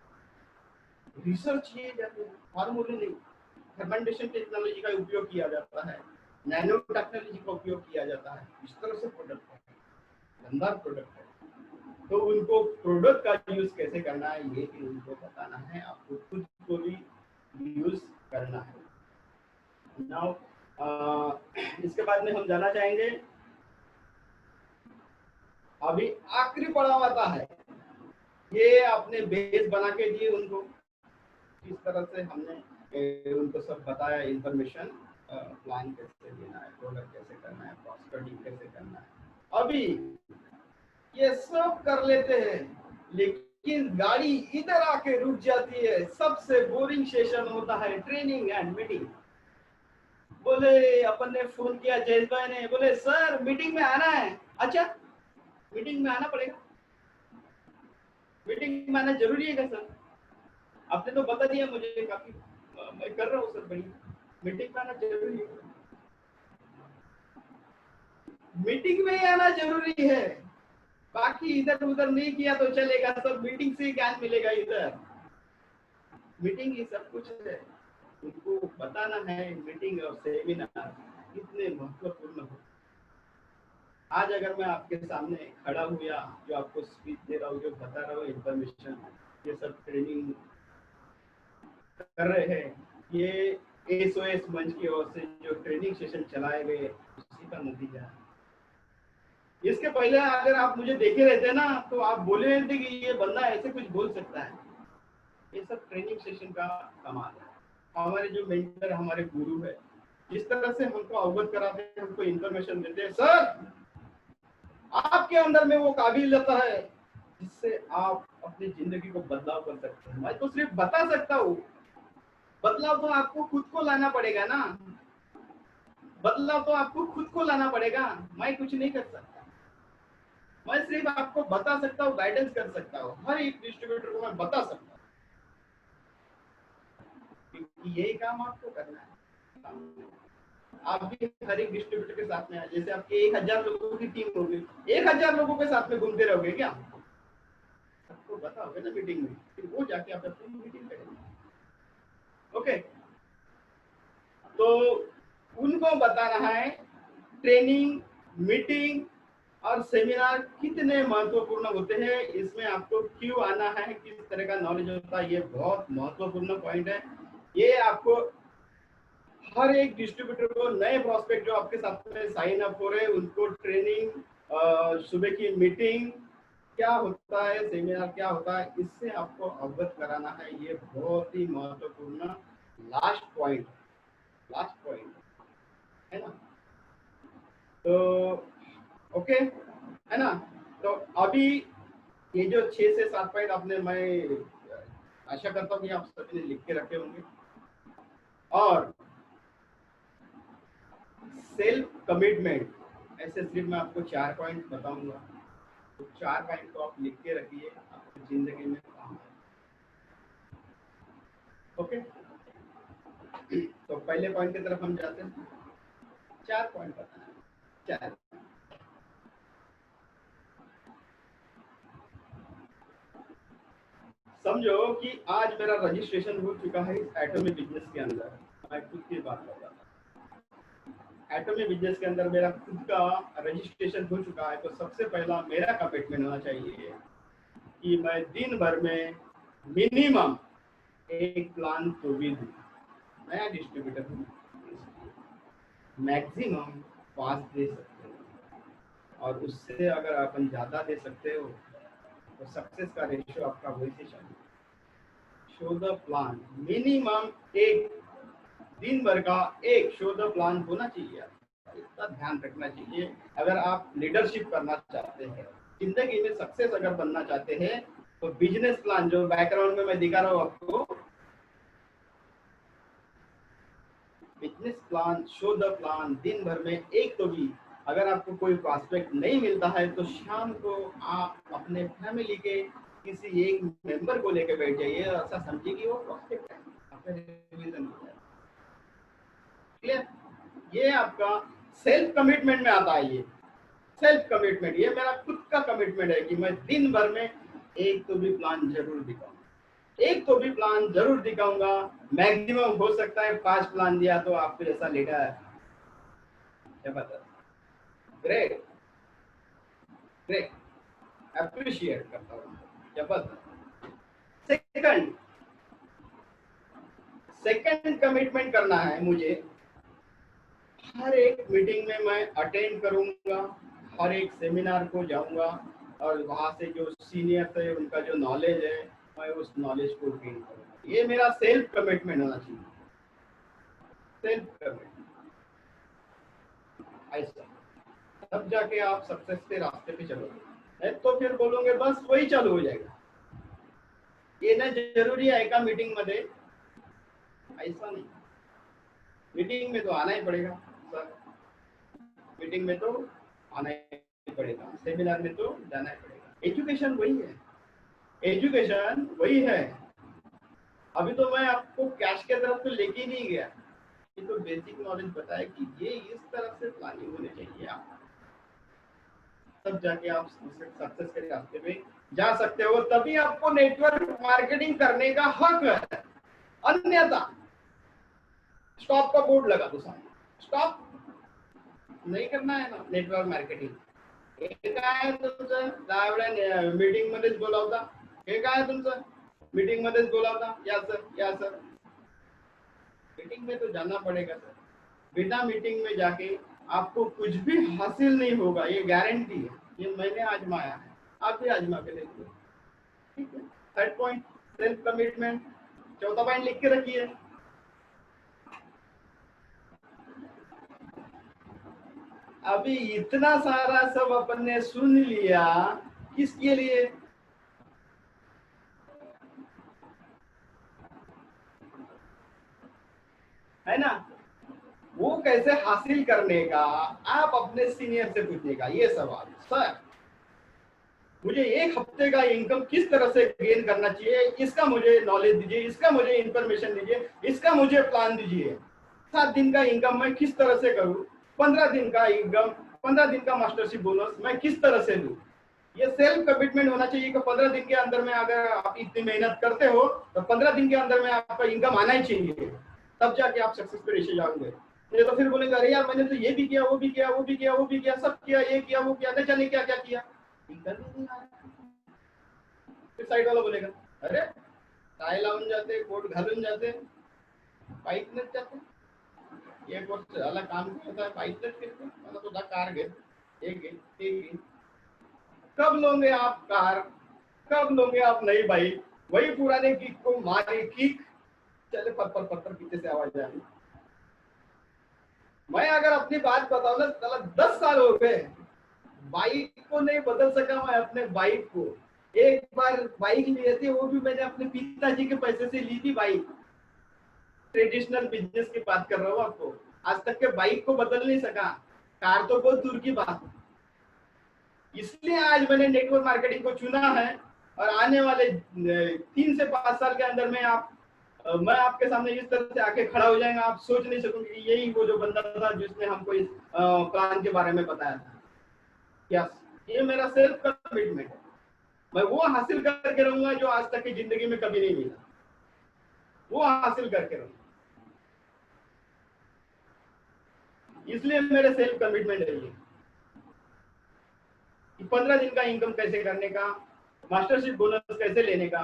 रिसर्च किए जाते हैं, फार्मूले नहीं, फर्मेंटेशन टेक्नोलॉजी का उपयोग किया जाता है, नैनो टेक्नोलॉजी का उपयोग किया जाता है। इस तरह से प्रोडक्ट है, शानदार प्रोडक्ट है। तो उनको प्रोडक्ट का यूज कैसे करना है ये भी उनको बताना है, आपको खुद को भी यूज करना है। नाउ इसके बाद में हम जाना चाहेंगे, अभी आखिरी पड़ाव आता है, ये आपने बेस बना के दिए उनको, किस तरह से हमने उनको सब बताया इंफॉर्मेशन, प्लान कैसे देना है, प्रोडक्ट कैसे करना है, प्रॉस्पेक्टिंग कैसे करना है। अभी ये सब कर लेते हैं लेकिन गाड़ी इधर आके रुक जाती है। सबसे बोरिंग सेशन होता है ट्रेनिंग एंड मीटिंग। बोले अपन ने फोन किया जयेश भाई ने, बोले सर मीटिंग में आना है। अच्छा मीटिंग में आना पड़ेगा, मीटिंग में आना जरूरी है क्या सर? आपने तो बता दिया मुझे, काफी मैं कर रहा हूँ सर, बढ़िया। मीटिंग में आना जरूरी है, मीटिंग में ही आना जरूरी है, बाकी इधर उधर नहीं किया तो चलेगा, सब मीटिंग से ज्ञान मिलेगा। इधर मीटिंग ही सब कुछ है, उनको बताना है मीटिंग और सेमिनार कितने महत्वपूर्ण हो। आज अगर मैं आपके सामने खड़ा हुआ, जो आपको स्पीच दे रहा हूँ, जो बता रहा हूँ इंफॉर्मेशन, ये सब ट्रेनिंग कर रहे हैं, ये SOS मंच की ओर से जो ट्रेनिंग सेशन चलाए गए उसी का नतीजा है। इसके पहले अगर आप मुझे देखे रहते ना तो आप बोले रहते कि ये बंदा ऐसे कुछ बोल सकता है। ये सब ट्रेनिंग सेशन का कमाल है। हमारे जो मेंटर, हमारे गुरु है, जिस तरह से हमको अवगत कराते हैं, हमको इंफॉर्मेशन देते हैं, सर आपके अंदर में वो काबिलियत है जिससे आप अपनी जिंदगी को बदलाव कर सकते हैं। मैं तो सिर्फ बता सकता हूँ, बदलाव तो आपको खुद को लाना पड़ेगा ना। बदलाव तो आपको खुद को लाना पड़ेगा। मैं कुछ नहीं कर सकता, मैं सिर्फ आपको बता सकता हूँ, गाइडेंस कर सकता हूँ। हर एक डिस्ट्रीब्यूटर को मैं बता सकता हूँ कि यही काम आपको करना है। आप भी हर एक डिस्ट्रीब्यूटर के साथ में आए, जैसे आपके 1000 लोगों की टीम होगी, 1000 लोगों के साथ में घूमते रहोगे क्या? आपको पता होगा ना मीटिंग में, फिर वो जाके आप अपनी मीटिंग करेंगे। ओके, तो उनको बताना है ट्रेनिंग, मीटिंग और सेमिनार कितने महत्वपूर्ण होते हैं, इसमें आपको क्यों आना है, किस तरह का नॉलेज होता है, ये बहुत महत्वपूर्ण पॉइंट है। ये आपको हर एक डिस्ट्रीब्यूटर को, नए प्रोस्पेक्ट जो आपके साथ में साइन अप हो रहे हैं, उनको ट्रेनिंग, सुबह की मीटिंग क्या होता है, सेमिनार क्या होता है, इससे आपको अवगत कराना है। ये बहुत ही महत्वपूर्ण लास्ट पॉइंट है ना। तो ओके है ना। तो अभी ये जो 6 से 7 पॉइंट आपने, मैं आशा करता हूँ कि आप सभी ने लिख के रखे होंगे। और सेल्फ कमिटमेंट, ऐसे सिर्फ मैं आपको 4 पॉइंट बताऊंगा, तो 4 पॉइंट को आप लिख के रखिए, आपकी जिंदगी में काम आए। ओके, तो पहले पॉइंट की तरफ हम जाते हैं। 4 पॉइंट बताना है, 4। समझो कि आज मेरा रजिस्ट्रेशन हो चुका है इस एटॉमी बिजनेस के अंदर। मैं खुद की बात कर रहा था, एटॉमी बिजनेस के अंदर मेरा खुद का रजिस्ट्रेशन हो चुका है। तो सबसे पहला मेरा कमिटमेंट होना चाहिए कि मैं दिन भर में मिनिमम एक प्लान तो भी दूं। नया डिस्ट्रीब्यूटर हूँ, मैक्सिमम 5 दे सकते हो, और उससे अगर अपन ज़्यादा दे सकते हो तो सक्सेस का रेशियो आपका वैसे चाहिए। शो द प्लान, मिनिमम एक दिन भर का एक शो द प्लान होना चाहिए। इसका ध्यान रखना चाहिए। अगर आप लीडरशिप करना चाहते हैं, जिंदगी में सक्सेस अगर बनना चाहते हैं, तो बिजनेस प्लान जो बैकग्राउंड में मैं दिखा रहा हूँ आपको, business plan, show the plan, दिन भर में एक तो भी। अगर आपको कोई प्रोस्पेक्ट नहीं मिलता है तो शाम को आप अपने फैमिली के किसी एक मेंबर को लेकर बैठ जाइए, ऐसा समझिए कि वो प्रोस्पेक्ट है, आपका रिवीजन हो जाए। क्लियर? ये आपका सेल्फ कमिटमेंट में आता है। ये सेल्फ कमिटमेंट, ये मेरा खुद का कमिटमेंट है कि मैं दिन भर में एक तो भी प्लान जरूर दिखाऊंगा, एक तो भी प्लान जरूर दिखाऊंगा। मैक्सिमम हो सकता है 5 प्लान दिया तो आपको जैसा लीडर है, जबरदस्त, ग्रेट ग्रेट, अप्रिशिएट करता हूँ, जबरदस्त। सेकंड कमिटमेंट करना है मुझे, हर एक मीटिंग में मैं अटेंड करूंगा, हर एक सेमिनार को जाऊंगा, और वहां से जो सीनियर थे उनका जो नॉलेज है, मैं उस नॉलेज को गेन करूंगा। ये मेरा सेल्फ कमिटमेंट होना चाहिए, सेल्फ कमिटमेंट। ऐसा तब जाके आप सक्सेस के रास्ते पे चलोगे, तो फिर बोलोगे बस वही चालू हो जाएगा। ये ना जरूरी है का मीटिंग मध्ये, ऐसा नहीं। मीटिंग में तो आना ही पड़ेगा सर, मीटिंग में तो आना ही पड़ेगा, सेमिनार में तो जाना ही पड़ेगा। एजुकेशन वही है, एजुकेशन वही है। अभी तो मैं आपको कैश के तरफ तो लेके नहीं गया, ये तो बेसिक नॉलेज बताया कि ये इस तरफ से प्लानिंग होनी चाहिए आप, तब जाके आप सक्सेस के रास्ते पे जा सकते हो। तभी आपको नेटवर्क मार्केटिंग करने का हक है, अन्यथा स्टॉप का बोर्ड लगा दो सामने, स्टॉप नहीं करना है ना नेटवर्क मार्केटिंग। हे काय तुमचं 10 वेळा मीटिंग मध्येच बोलावता, हे काय तुमचं मीटिंग मध्येच बोलावता, या सर। मीटिंग में तो जाना पड़ेगा सर। बिना मीटिंग में जाके आपको कुछ भी हासिल नहीं होगा, ये गारंटी है। ये मैंने आजमाया है, आप भी आजमा के देखिए। ठीक है, थर्ड पॉइंट सेल्फ कमिटमेंट। चौथा पॉइंट लिख के रखिए, अभी इतना सारा सब अपन ने सुन लिया, किसके लिए? है ना, वो कैसे हासिल करने का आप अपने सीनियर से पूछिएगा ये सवाल, सर मुझे एक हफ्ते का इनकम किस तरह से गेन करना चाहिए, इसका मुझे नॉलेज दीजिए, इसका मुझे इंफॉर्मेशन दीजिए, इसका मुझे प्लान दीजिए। 7 दिन का इनकम मैं किस तरह से करूं, 15 दिन का इनकम, 15 दिन का मास्टरशिप बोनस मैं किस तरह से लूं। ये सेल्फ कमिटमेंट होना चाहिए कि 15 दिन के अंदर में अगर आप इतनी मेहनत करते हो तो 15 दिन के अंदर में आपका इनकम आना ही चाहिए, तब जाके आप सक्सेस पे रेशे जाओगे। ये तो फिर बोलेंगे अरे यार मैंने तो ये भी किया, वो भी किया, वो भी किया, वो भी किया, सब किया, ये किया, वो किया, न जाने क्या क्या किया, इनकम ही नहीं आ रहा। फिर साइड वाला बोलेगा अरे टाय लावून जाते, कोट घालून जाते, पाईप नच जाते, एक वर्ष अलग काम करता है, पाईप नच करते, मला तुझा कार घे, एक घे, एक घे। कब लोगे आप कार, कब लोगे आप नई बाइक, वही पुराने किक को मारे किक, चले पत्थर पत्थर पीछे से आवाज आ रही। मैं अगर अपनी बात बताऊं ना, साला 10 साल हो गए बाइक को नहीं बदल सका मैं अपने बाइक को। एक बार बाइक ली थी, वो भी मैंने अपने पिताजी के पैसे से ली थी बाइक। ट्रेडिशनल बिजनेस की बात कर रहा हूँ आपको, आज तक के बाइक को बदल नहीं सका, कार तो बहुत दूर की बात है। इसलिए आज मैंने नेटवर्क मार्केटिंग को चुना है और आने वाले 3 से 5 साल के अंदर में मैं आपके सामने इस तरह से आके खड़ा हो जाएगा, आप सोच नहीं सकोगे कि यही वो जो बंदा था जिसने हमको इस प्लान के बारे में बताया था। यस, ये मेरा सेल्फ कमिटमेंट है, मैं वो हासिल करके रहूंगा जो आज तक की जिंदगी में कभी नहीं मिला, वो हासिल करके रहूंगा। इसलिए मेरे सेल्फ कमिटमेंट है ये कि 15 दिन का इनकम कैसे करने का, मास्टरशिप बोनस कैसे लेने का।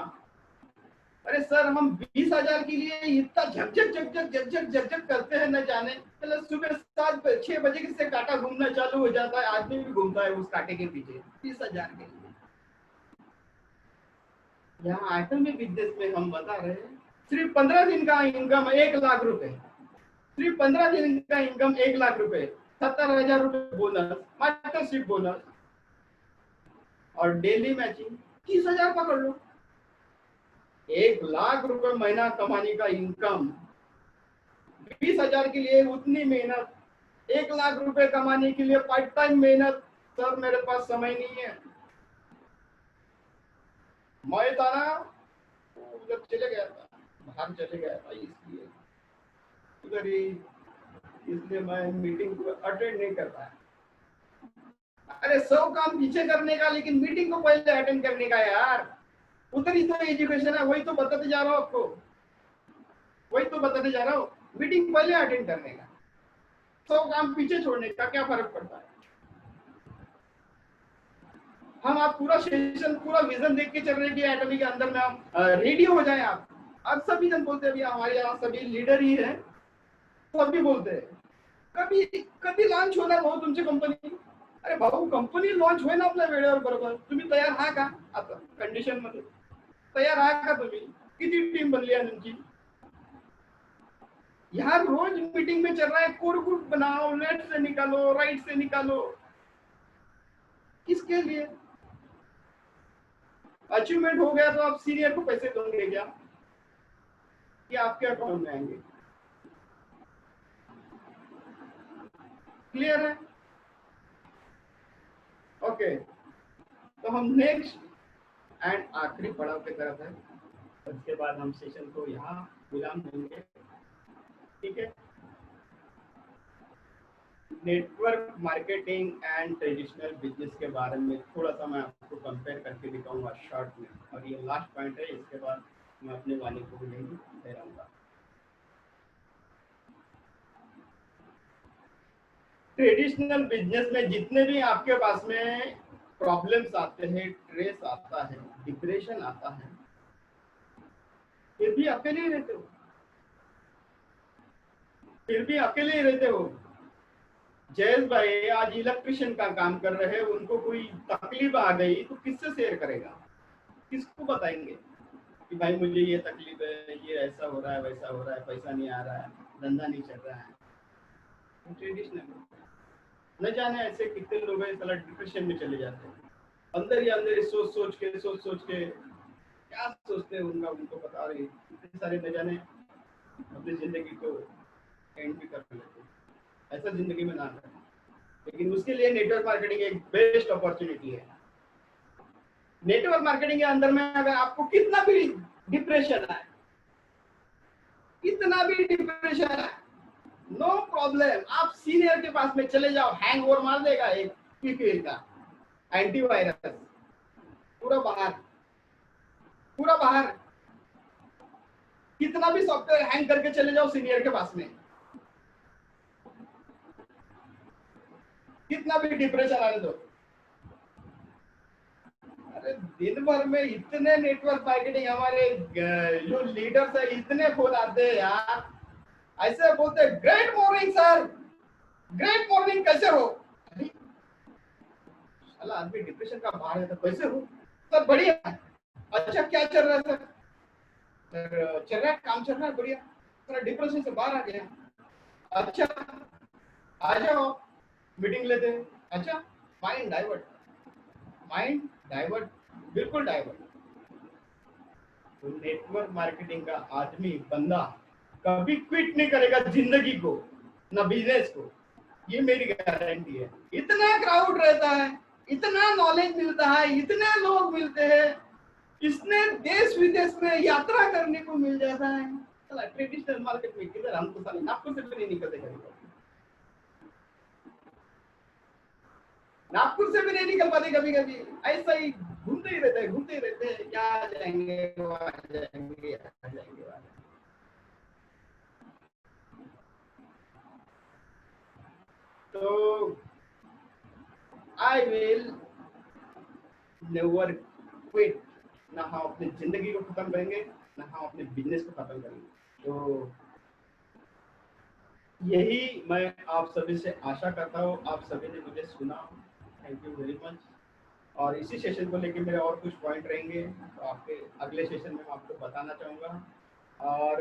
अरे सर हम 20,000 के लिए इतना झकझक करते हैं न जाने, मतलब सुबह 6 बजे से कांटा घूमना चालू हो जाता है, आदमी भी घूमता है उस कांटे के पीछे 20,000 के लिए। यहाँ आइटम में बिजनेस में हम बता रहे हैं सिर्फ 15 दिन का इनकम 1 लाख रुपए, सिर्फ 15 दिन का इनकम 1 लाख रुपए, 70,000 रुपए बोनस, मास्टरशिप बोनस और डेली मैचिंग 30,000 पकड़ लो। 1 लाख रुपए महीना कमाने का इनकम, 20,000 के लिए उतनी मेहनत, 1 लाख रुपए कमाने के लिए पार्ट टाइम मेहनत। सर मेरे पास समय नहीं है, मैं था ना उधर चले गया था, बाहर चले गया था, इसलिए उधर ही, इसलिए मैं मीटिंग को अटेंड नहीं कर पाया। अरे 100 काम पीछे करने का, लेकिन मीटिंग को पहले अटेंड करने का यार, उधर ही तो एजुकेशन है, वही तो बताते जा रहा हूँ आपको, वही तो बताते जा रहा हूँ। मीटिंग पहले अटेंड करने का, 100 काम पीछे छोड़ने का क्या फर्क पड़ता है। हम आप पूरा सेशन, पूरा विजन देख के चल रहे हैं कि एटमी के अंदर में हम रेडी हो जाए। आप सभी जन बोलते हैं भैया हमारे यहाँ सभी लीडर ही है, सभी बोलते हैं कभी कधी लॉन्च होणार भाऊ तुमची कंपनी। अरे भाऊ कंपनी लॉन्च होईना आपल्या वेळेवर बरोबर, तुम्ही तयार आहात का आता कंडिशन मध्ये, तयार आहात का तुम्ही, किती टीम बनली आहे तुमची। यार रोज मीटिंग में चल रहा है कोर ग्रुप बनाओ, लेफ्ट से निकालो, राइट से निकालो, किसके लिए। अचीवमेंट हो गया तो आप सीनियर को पैसे दोगे क्या, कि आपके अकाउंट में आएंगे। क्लियर है? ओके, तो हम नेक्स्ट एंड आखिरी पड़ाव की तरफ है, उसके बाद हम सेशन को यहाँ विराम देंगे। ठीक है, network marketing and traditional business के बारे में थोड़ा सा मैं आपको कंपेयर करके दिखाऊंगा शॉर्ट में, और ये लास्ट पॉइंट है, इसके बाद मैं अपने वाणी को नहीं दे रहूंगा। ट्रेडिशनल बिजनेस में जितने भी आपके पास में प्रॉब्लम्स आते हैं, स्ट्रेस आता है, डिप्रेशन आता है, फिर भी अकेले ही रहते हो, फिर भी अकेले ही रहते हो। जयेश भाई आज इलेक्ट्रिशियन का काम कर रहे हैं, उनको कोई तकलीफ आ गई तो किससे शेयर करेगा, किसको बताएंगे कि भाई मुझे ये तकलीफ है, ये ऐसा हो रहा है, वैसा हो रहा है, पैसा नहीं आ रहा है, धंधा नहीं चल रहा है। ट्रेडिशनल न जाने ऐसे कितने लोग हैं साला डिप्रेशन में चले जाते हैं, अंदर ही अंदर सोच सोच के क्या सोचते हैं उनको बता रहे, इतने सारे न जाने अपनी जिंदगी को एंड भी कर लेते हैं। ऐसा जिंदगी में ना करें। लेकिन उसके लिए नेटवर्क मार्केटिंग एक बेस्ट अपॉर्चुनिटी है। नेटवर्क मार्केटिंग के अंदर में अगर आपको कितना भी डिप्रेशन है, कितना भी डिप्रेशन है, नो प्रॉब्लम, आप सीनियर के पास में चले जाओ, हैंगओवर मार देगा एक PPL का एंटीवायरस, पूरा बाहर। कितना भी सॉफ्टवेयर हैंग करके चले जाओ सीनियर के पास में, कितना भी डिप्रेशन आने दो। अरे दिन भर में इतने नेटवर्क मार्केटिंग हमारे जो लीडर्स है इतने फोन आते हैं यार, ऐसे बोलते हैं great morning sir, great morning, कैसे हो? साला आदमी डिप्रेशन का बाहर है तो कैसे हो सर? बढ़िया। अच्छा क्या चल रहा है सर? चल रहा है, काम चल रहा है, बढ़िया। थोड़ा डिप्रेशन से बाहर आ गया। अच्छा आ जाओ मीटिंग लेते हैं। अच्छा, माइंड डाइवर्ट, बिल्कुल डाइवर्ट। तो नेटवर्क मार्केटिंग का आदमी, बंदा कभी क्विट नहीं करेगा जिंदगी को, ना बिजनेस को, ये मेरी गारंटी है। इतना क्राउड रहता है, इतना नॉलेज मिलता है, इतने लोग मिलते हैं, इसने देश विदेश में यात्रा करने को मिल जाता है। चला ट्रेडिशनल मार्केट में किधर, हम तो साले नागपुर से भी नहीं निकलते, नागपुर से भी नहीं निकल पाते, कभी ऐसा ही घूमते ही रहते हैं, क्या जाएंगे वहां जाएंगे, यहाँ जाएंगे वहां। तो आई विल नेवर क्विट, ना हम अपनी जिंदगी को खत्म करेंगे, ना हम अपने बिजनेस को खत्म करेंगे। तो यही मैं आप सभी से आशा करता हूँ। आप सभी ने मुझे सुना, थैंक यू वेरी मच। और इसी सेशन को लेके मेरे और कुछ पॉइंट रहेंगे, तो आपके अगले सेशन में मैं आपको बताना चाहूँगा। और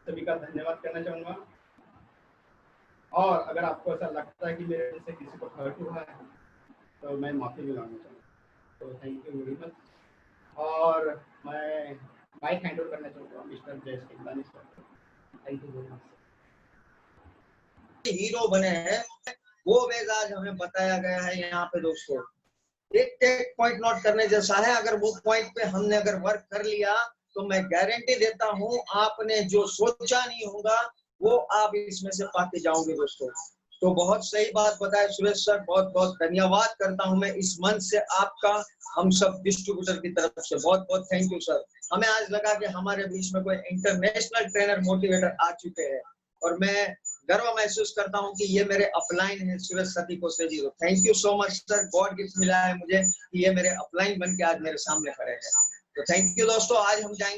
सभी का धन्यवाद करना चाहूँगा। और अगर आपको ऐसा लगता है कि मेरे से किसी को हर्ट हुआ है तो मैं माफ़ी भी मांगना चाहूँगा। तो थैंक यू वेरी मच। और मैं माइक हैंड ओवर करना चाहूँगा mister Jayesh Killani sir. Thank you very much. Hero बने हैं वो वेज आज हमें बताया गया है यहाँ पे दोस्तों। एक पॉइंट नोट करने जैसा है। अगर वो पॉइंट पे हमने अगर वर्क कर लिया तो मैं गारंटी देता हूँ आपने जो सोचा नहीं होगा वो आप इसमें से पाते जाओगे दोस्तों। तो बहुत सही बात बताया सुरेश सर, बहुत बहुत धन्यवाद करता हूं मैं इस मंच से आपका, हम सब डिस्ट्रीब्यूटर की तरफ से बहुत बहुत थैंक यू सर। हमें आज लगा कि हमारे बीच में कोई इंटरनेशनल ट्रेनर मोटिवेटर आ चुके हैं और मैं गर्व महसूस करता हूं कि ये मेरे अपलाइन है Suresh Sati Kose ji. Thank you so much sir, God gift मिला है मुझे कि ये मेरे अपलाइन बन के आज मेरे सामने खड़े हैं। तो थैंक यू दोस्तों। आज हम जाएंगे